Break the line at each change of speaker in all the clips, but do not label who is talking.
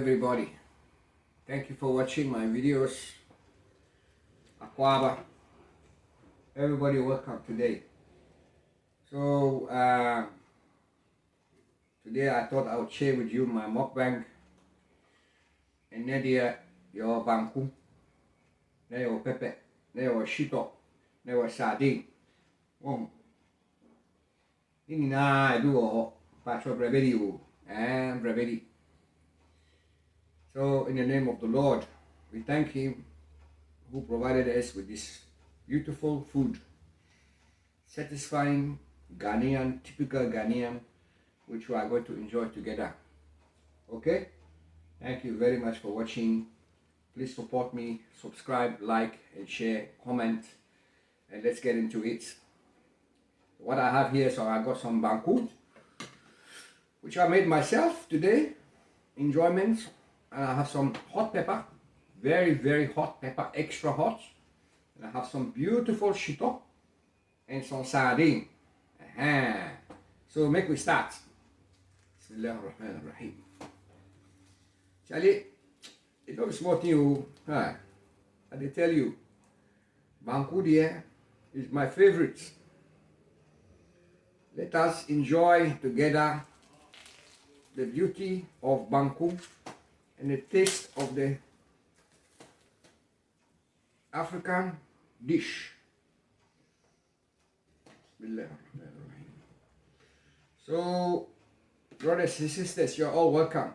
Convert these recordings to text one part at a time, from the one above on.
Everybody, thank you for watching my videos. Akwaba, everybody welcome today. So today I thought I would share with you my mukbang. And Nadia, your Banku, your Pepe, your Shito, your Sardine. Ini na dua pasal berbeda and berbeda. So in the name of the Lord, we thank Him who provided us with this beautiful food, satisfying Ghanaian, typical Ghanaian, which we are going to enjoy together. Okay? Thank you very much for watching. Please support me, subscribe, like, and share, comment, and let's get into it. What I have here, so I got some Banku, which I made myself today, enjoyment. And I have some hot pepper, very, very hot pepper, extra hot. And I have some beautiful Shito and some sardine. So make we start. Bismillahirrahmanirrahim. Charlie, it don't small thing. I tell you, Banku there is my favorite. Let us enjoy together the beauty of Banku and the taste of the African dish. So, brothers and sisters, you're all welcome.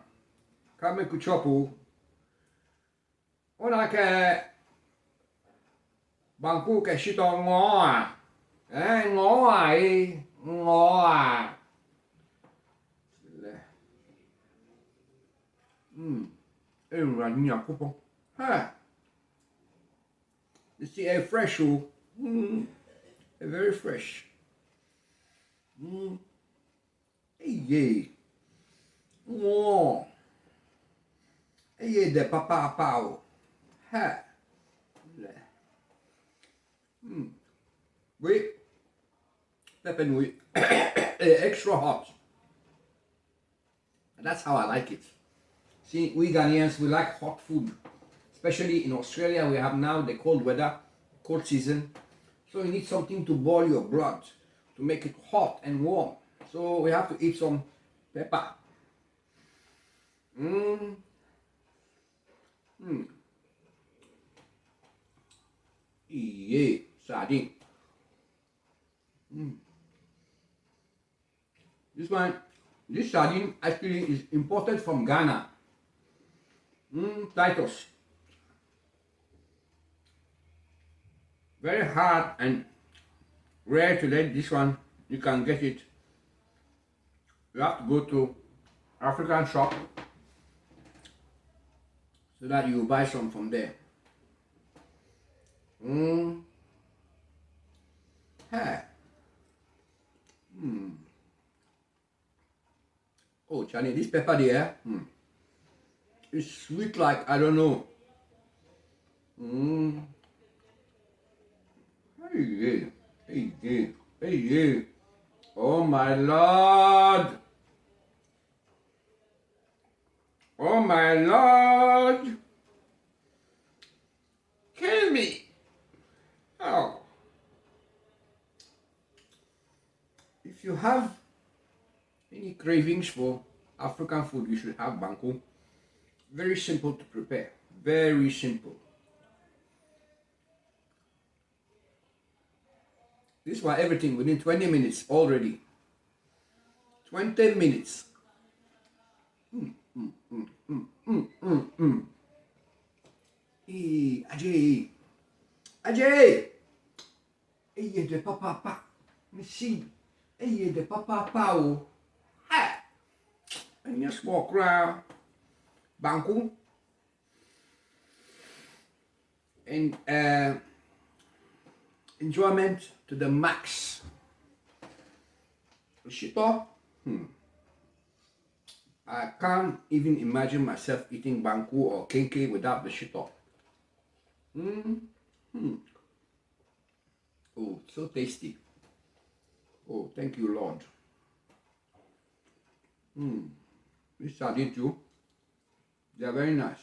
Come and kuchopu. Ona ke Banku ke Shito ngoa. Ngoa ngoa. You see, a fresh, a very fresh. Hey, oh, hey, the papa pao. Ha, wait, pepper wheat, extra hot. And that's how I like it. See, we Ghanaians, we like hot food. Especially in Australia, we have now the cold weather, cold season. So you need something to boil your blood, to make it hot and warm. So we have to eat some pepper. Yeah, sardine. This sardine actually is imported from Ghana. Titus. Very hard and rare to get this one. You can get it. You have to go to African shop so that you buy some from there. Oh, Charlie, this pepper there. It's sweet like, I don't know. Hey. Oh my Lord. Oh my Lord. Kill me. Oh. If you have any cravings for African food, you should have Banku. Very simple to prepare. Very simple. This was everything within 20 minutes already. 20 minutes. Ajay. Hey, de papa. See. Hey, de papa pao. Ha. And you smoke around. Banku. And enjoyment to the max. Shito. I can't even imagine myself eating Banku or Kenke without the Shito. Oh, so tasty. Oh, thank you, Lord. This sardine too. They are very nice.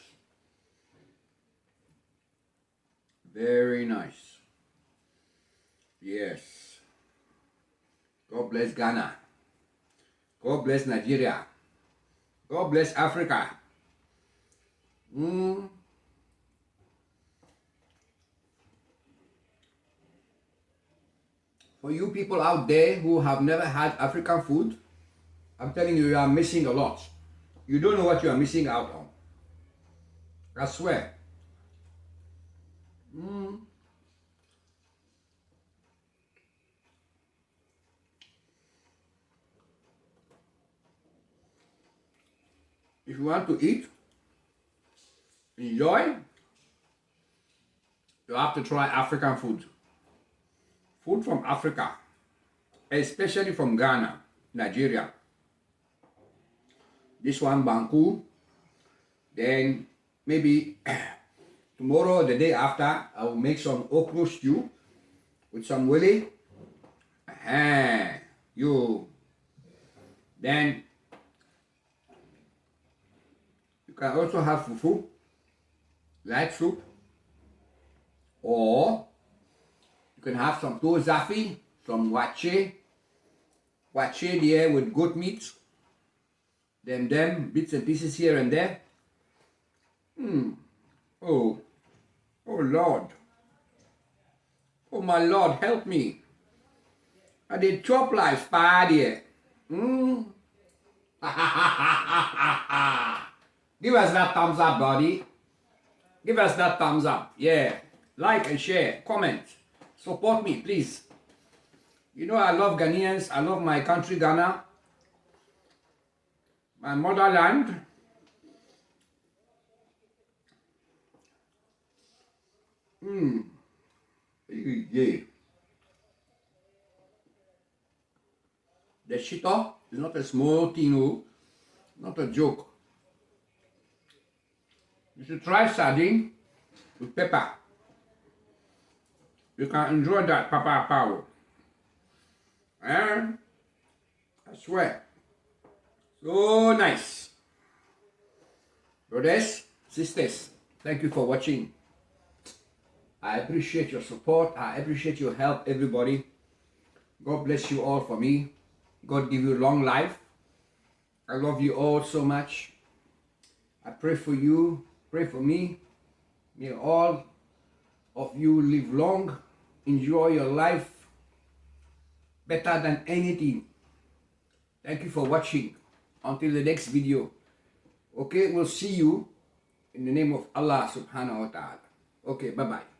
Very nice. Yes. God bless Ghana. God bless Nigeria. God bless Africa. For you people out there who have never had African food, I'm telling you, you are missing a lot. You don't know what you are missing out on. I swear. If you want to eat, enjoy, you have to try African food. Food from Africa, especially from Ghana, Nigeria. This one, Banku. Then maybe tomorrow or the day after, I will make some okra stew with some willy. You. Then you can also have fufu, light soup, or you can have some tozafi, some wache there with goat meat, them bits and pieces here and there. Oh Lord, oh my Lord, help me. I did chop like spade. Give us that thumbs up, buddy. Give us that thumbs up. Yeah. Like and share. Comment. Support me, please. You know I love Ghanaians. I love my country, Ghana. My motherland. Yeah. The Shito is not a small thing, not a joke. You should try sardine with pepper. You can enjoy that pepper power. And I swear, so nice. Brothers, sisters, thank you for watching. I appreciate your support. I appreciate your help, everybody. God bless you all for me. God give you long life. I love you all so much. I pray for you. Pray for me. May all of you live long. Enjoy your life better than anything. Thank you for watching. Until the next video. Okay, we'll see you in the name of Allah subhanahu wa ta'ala. Okay, bye-bye.